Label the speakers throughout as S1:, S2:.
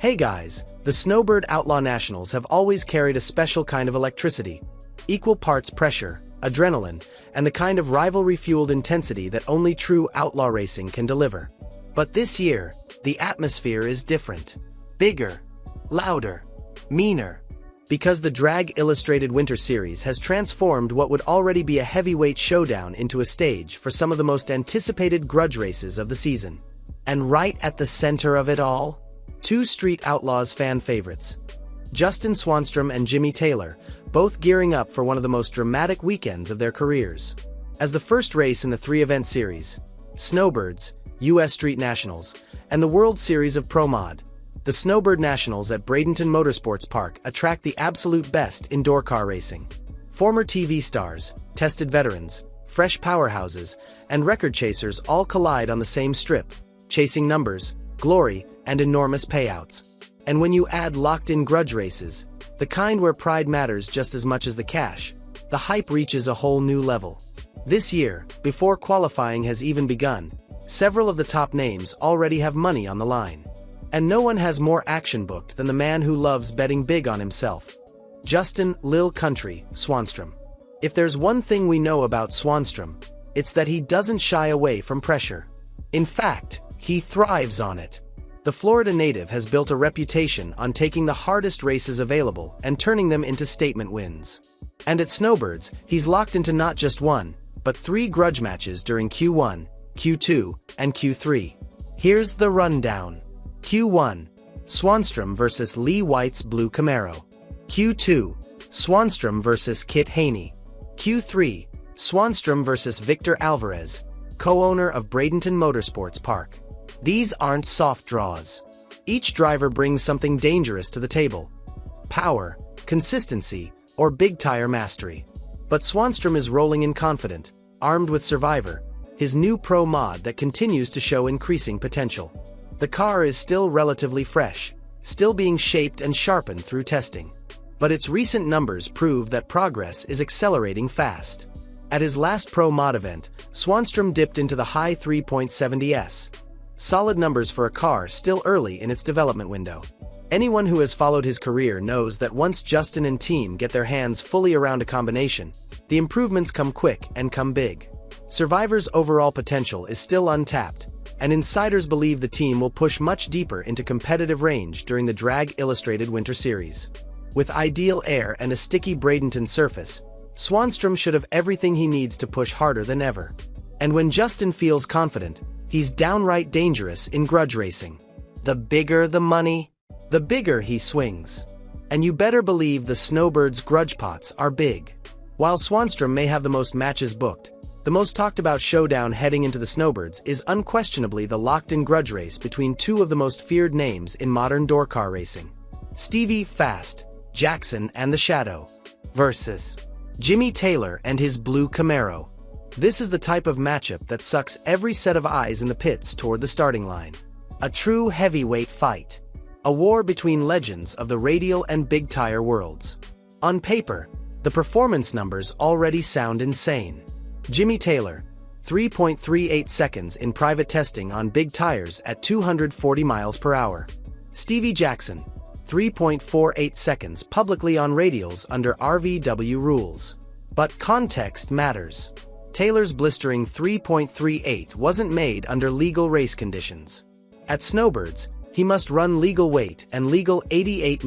S1: Hey guys, the Snowbird Outlaw Nationals have always carried a special kind of electricity. Equal parts pressure, adrenaline, and the kind of rivalry-fueled intensity that only true outlaw racing can deliver. But this year, the atmosphere is different. Bigger, louder, meaner. Because the Drag Illustrated Winter Series has transformed what would already be a heavyweight showdown into a stage for some of the most anticipated grudge races of the season. And right at the center of it all, two street outlaws fan favorites. Swanstrom and Jimmy Taylor, both gearing up for one of the most dramatic weekends of their careers. As the first race in the three-event series, Snowbirds, U.S. Street Nationals, and the World Series of Pro Mod, the Snowbird Nationals at Bradenton Motorsports Park attract the absolute best indoor car racing. Former TV stars, tested veterans, fresh powerhouses, and record chasers all collide on the same strip, chasing numbers, glory, and enormous payouts. And when you add locked-in grudge races, the kind where pride matters just as much as the cash, the hype reaches a whole new level. This year, before qualifying has even begun, several of the top names already have money on the line. And no one has more action booked than the man who loves betting big on himself. Justin "Lil Country" Swanstrom. If there's one thing we know about Swanstrom, it's that he doesn't shy away from pressure. In fact, he thrives on it. The Florida native has built a reputation on taking the hardest races available and turning them into statement wins. And at Snowbirds, he's locked into not just one, but 3 grudge matches during Q1, Q2, and Q3. Here's the rundown. Q1, Swanstrom vs. Lee White's Blue Camaro. Q2, Swanstrom vs. Kit Haney. Q3, Swanstrom vs. Victor Alvarez, co-owner of Bradenton Motorsports Park. These aren't soft draws. Each driver brings something dangerous to the table. Power, consistency, or big tire mastery. But Swanstrom is rolling in confident, armed with Survivor, his new pro mod that continues to show increasing potential. The car is still relatively fresh, still being shaped and sharpened through testing. But its recent numbers prove that progress is accelerating fast. At his last pro mod event, Swanstrom dipped into the high 3.70s. Solid numbers for a car still early in its development window. Anyone who has followed his career knows that once Justin and team get their hands fully around a combination, the improvements come quick and come big. Survivor's overall potential is still untapped, and insiders believe the team will push much deeper into competitive range during the Drag Illustrated Winter Series. With ideal air and a sticky Bradenton surface, Swanstrom should have everything he needs to push harder than ever. And when Justin feels confident, he's downright dangerous in grudge racing. The bigger the money, the bigger he swings. And you better believe the Snowbirds' grudge pots are big. While Swanstrom may have the most matches booked, the most talked about showdown heading into the Snowbirds is unquestionably the locked-in grudge race between two of the most feared names in modern door car racing. Stevie Fast, Jackson and the Shadow versus Jimmy Taylor and his Blue Camaro. This is the type of matchup that sucks every set of eyes in the pits toward the starting line. A true heavyweight fight. A war between legends of the radial and big tire worlds. On paper, the performance numbers already sound insane. Jimmy Taylor, 3.38 seconds in private testing on big tires at 240 miles per hour. Stevie Jackson, 3.48 seconds publicly on radials under RVW rules. But context matters. Taylor's blistering 3.38 wasn't made under legal race conditions. At Snowbirds, he must run legal weight and legal 88mm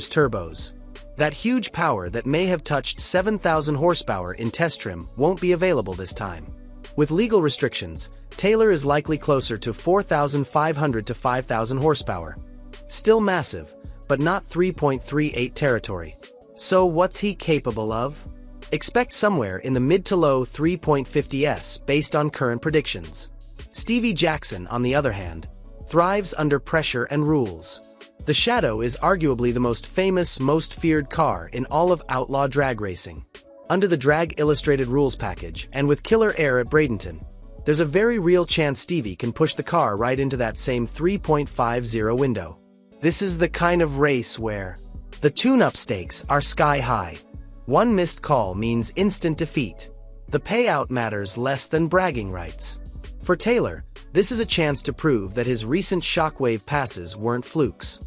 S1: turbos. That huge power that may have touched 7,000 horsepower in test trim won't be available this time. With legal restrictions, Taylor is likely closer to 4,500 to 5,000 horsepower. Still massive, but not 3.38 territory. So what's he capable of? Expect somewhere in the mid to low 3.50s based on current predictions. Stevie Jackson, on the other hand, thrives under pressure and rules. The Shadow is arguably the most famous, most feared car in all of outlaw drag racing. Under the Drag Illustrated rules package and with killer air at Bradenton, there's a very real chance Stevie can push the car right into that same 3.50 window. This is the kind of race where the tune-up stakes are sky high. One missed call means instant defeat. The payout matters less than bragging rights. For Taylor, this is a chance to prove that his recent shockwave passes weren't flukes.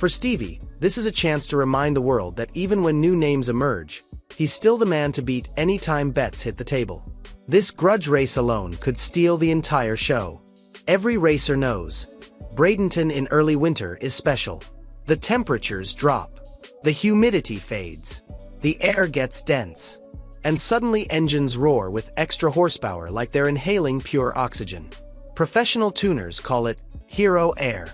S1: For Stevie, this is a chance to remind the world that even when new names emerge, he's still the man to beat anytime bets hit the table. This grudge race alone could steal the entire show. Every racer knows Bradenton in early winter is special. The temperatures drop, the humidity fades, the air gets dense, and suddenly engines roar with extra horsepower like they're inhaling pure oxygen. Professional tuners call it hero air.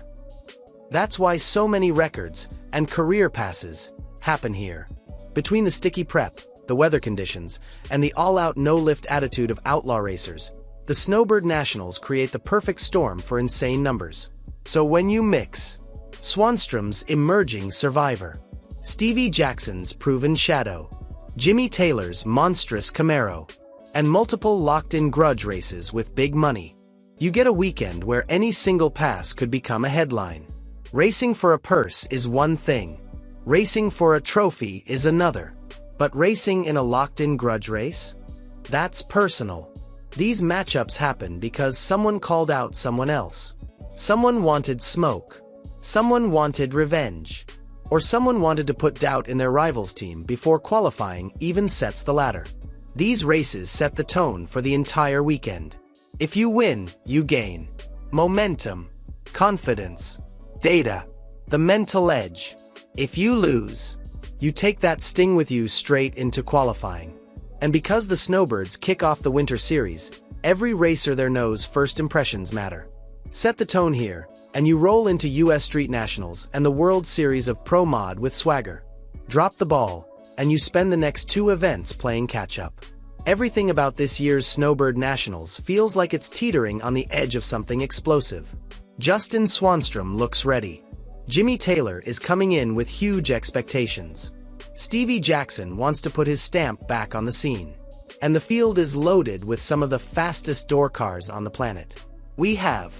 S1: That's why so many records and career passes happen here. Between the sticky prep, the weather conditions, and the all-out no-lift attitude of outlaw racers, the Snowbird Nationals create the perfect storm for insane numbers. So when you mix Swanstrom's emerging survivor, Stevie Jackson's proven shadow, Jimmy Taylor's monstrous Camaro, and multiple locked-in grudge races with big money, you get a weekend where any single pass could become a headline. Racing for a purse is one thing. Racing for a trophy is another. But racing in a locked-in grudge race? That's personal. These matchups happen because someone called out someone else. Someone wanted smoke. Someone wanted revenge. Or someone wanted to put doubt in their rival's team before qualifying even sets the ladder. These races set the tone for the entire weekend. If you win, you gain momentum, confidence, data, the mental edge. If you lose, you take that sting with you straight into qualifying. And because the Snowbirds kick off the winter series, every racer there knows first impressions matter. Set the tone here, and you roll into US Street Nationals and the World Series of Pro Mod with swagger. Drop the ball, and you spend the next 2 events playing catch-up. Everything about this year's Snowbird Nationals feels like it's teetering on the edge of something explosive. Justin Swanstrom looks ready. Jimmy Taylor is coming in with huge expectations. Stevie Jackson wants to put his stamp back on the scene. And the field is loaded with some of the fastest door cars on the planet. We have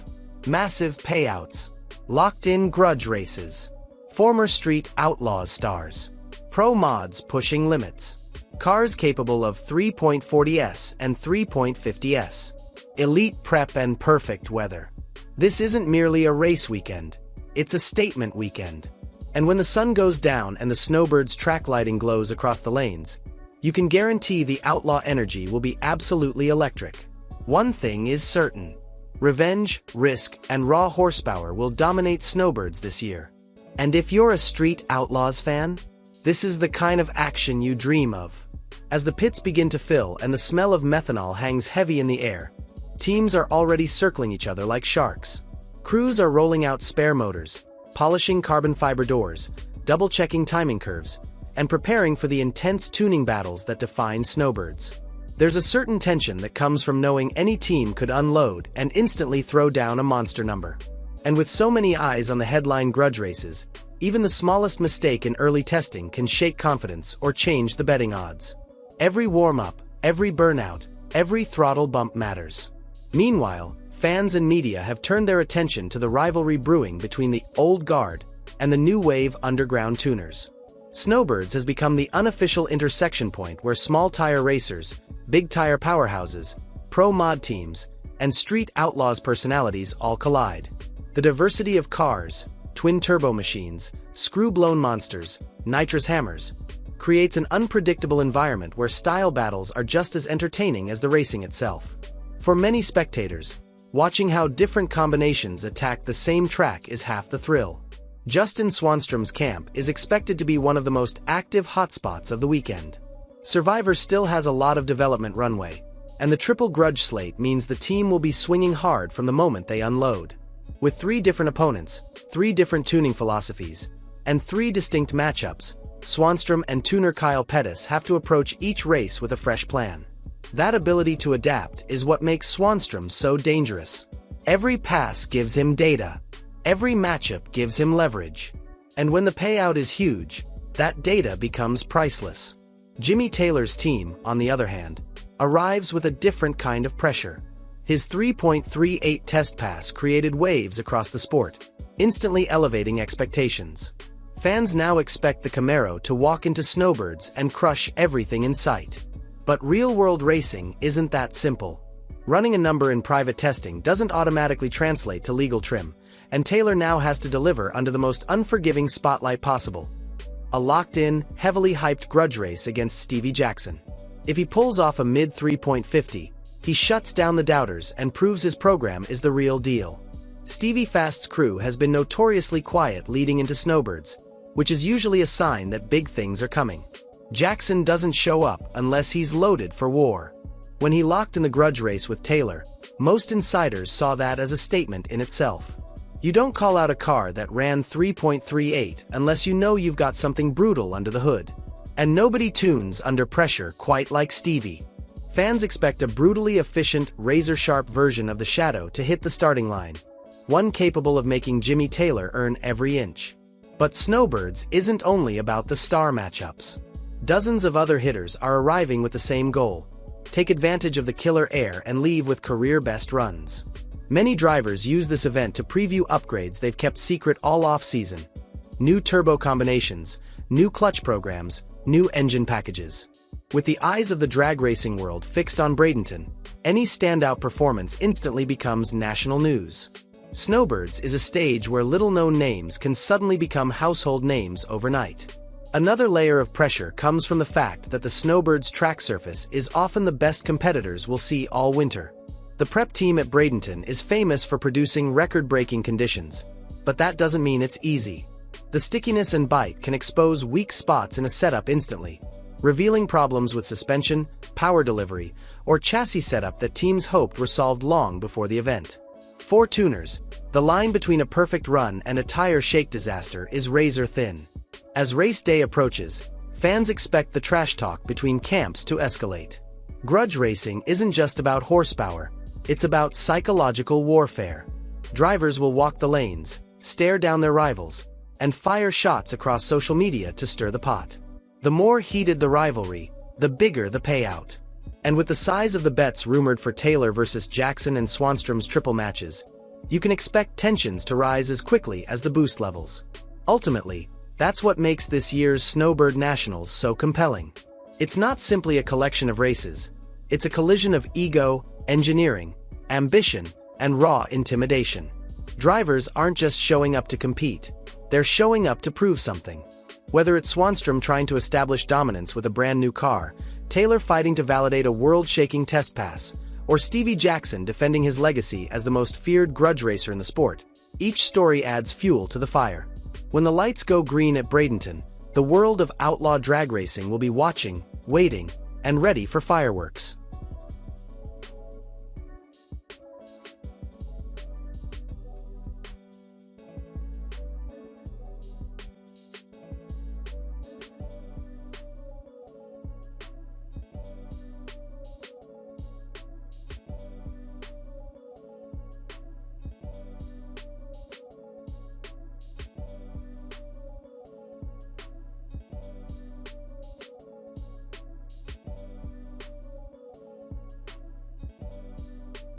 S1: massive payouts, locked-in grudge races, former street outlaws stars, pro mods pushing limits, cars capable of 3.40s and 3.50s, elite prep and perfect weather. This isn't merely a race weekend, it's a statement weekend. And when the sun goes down and the Snowbirds' track lighting glows across the lanes, you can guarantee the outlaw energy will be absolutely electric. One thing is certain. Revenge, risk, and raw horsepower will dominate Snowbirds this year. And if you're a Street Outlaws fan, this is the kind of action you dream of. As the pits begin to fill and the smell of methanol hangs heavy in the air, teams are already circling each other like sharks. Crews are rolling out spare motors, polishing carbon fiber doors, double-checking timing curves, and preparing for the intense tuning battles that define Snowbirds. There's a certain tension that comes from knowing any team could unload and instantly throw down a monster number. And with so many eyes on the headline grudge races, even the smallest mistake in early testing can shake confidence or change the betting odds. Every warm-up, every burnout, every throttle bump matters. Meanwhile, fans and media have turned their attention to the rivalry brewing between the old guard and the new wave underground tuners. Snowbirds has become the unofficial intersection point where small tire racers, big tire powerhouses, pro mod teams, and street outlaws personalities all collide. The diversity of cars, twin turbo machines, screw-blown monsters, nitrous hammers, creates an unpredictable environment where style battles are just as entertaining as the racing itself. For many spectators, watching how different combinations attack the same track is half the thrill. Justin Swanstrom's camp is expected to be one of the most active hotspots of the weekend. Survivor still has a lot of development runway, and the triple grudge slate means the team will be swinging hard from the moment they unload. With 3 different opponents, 3 different tuning philosophies, and 3 distinct matchups, Swanstrom and tuner Kyle Pettis have to approach each race with a fresh plan. That ability to adapt is what makes Swanstrom so dangerous. Every pass gives him data. Every matchup gives him leverage. And when the payout is huge, that data becomes priceless. Jimmy Taylor's team, on the other hand, arrives with a different kind of pressure. His 3.38 test pass created waves across the sport, instantly elevating expectations. Fans now expect the Camaro to walk into Snowbirds and crush everything in sight. But real-world racing isn't that simple. Running a number in private testing doesn't automatically translate to legal trim, and Taylor now has to deliver under the most unforgiving spotlight possible. A locked-in, heavily hyped grudge race against Stevie Jackson. If he pulls off a mid-3.50, he shuts down the doubters and proves his program is the real deal. Stevie Fast's crew has been notoriously quiet leading into Snowbirds, which is usually a sign that big things are coming. Jackson doesn't show up unless he's loaded for war. When he locked in the grudge race with Taylor, most insiders saw that as a statement in itself. You don't call out a car that ran 3.38 unless you know you've got something brutal under the hood. And nobody tunes under pressure quite like Stevie. Fans expect a brutally efficient, razor-sharp version of the Shadow to hit the starting line, one capable of making Jimmy Taylor earn every inch. But Snowbirds isn't only about the star matchups. Dozens of other hitters are arriving with the same goal: take advantage of the killer air and leave with career-best runs. Many drivers use this event to preview upgrades they've kept secret all off-season. New turbo combinations, new clutch programs, new engine packages. With the eyes of the drag racing world fixed on Bradenton, any standout performance instantly becomes national news. Snowbirds is a stage where little-known names can suddenly become household names overnight. Another layer of pressure comes from the fact that the Snowbirds track surface is often the best competitors will see all winter. The prep team at Bradenton is famous for producing record-breaking conditions, but that doesn't mean it's easy. The stickiness and bite can expose weak spots in a setup instantly, revealing problems with suspension, power delivery, or chassis setup that teams hoped were solved long before the event. For tuners, the line between a perfect run and a tire shake disaster is razor thin. As race day approaches, fans expect the trash talk between camps to escalate. Grudge racing isn't just about horsepower, it's about psychological warfare. Drivers will walk the lanes, stare down their rivals, and fire shots across social media to stir the pot. The more heated the rivalry, the bigger the payout. And with the size of the bets rumored for Taylor versus Jackson and Swanstrom's triple matches, you can expect tensions to rise as quickly as the boost levels. Ultimately, that's what makes this year's Snowbird Nationals so compelling. It's not simply a collection of races, it's a collision of ego, engineering, ambition, and raw intimidation. Drivers aren't just showing up to compete, they're showing up to prove something. Whether it's Swanstrom trying to establish dominance with a brand new car, Taylor fighting to validate a world-shaking test pass, or Stevie Jackson defending his legacy as the most feared grudge racer in the sport, each story adds fuel to the fire. When the lights go green at Bradenton, the world of outlaw drag racing will be watching, waiting, and ready for fireworks.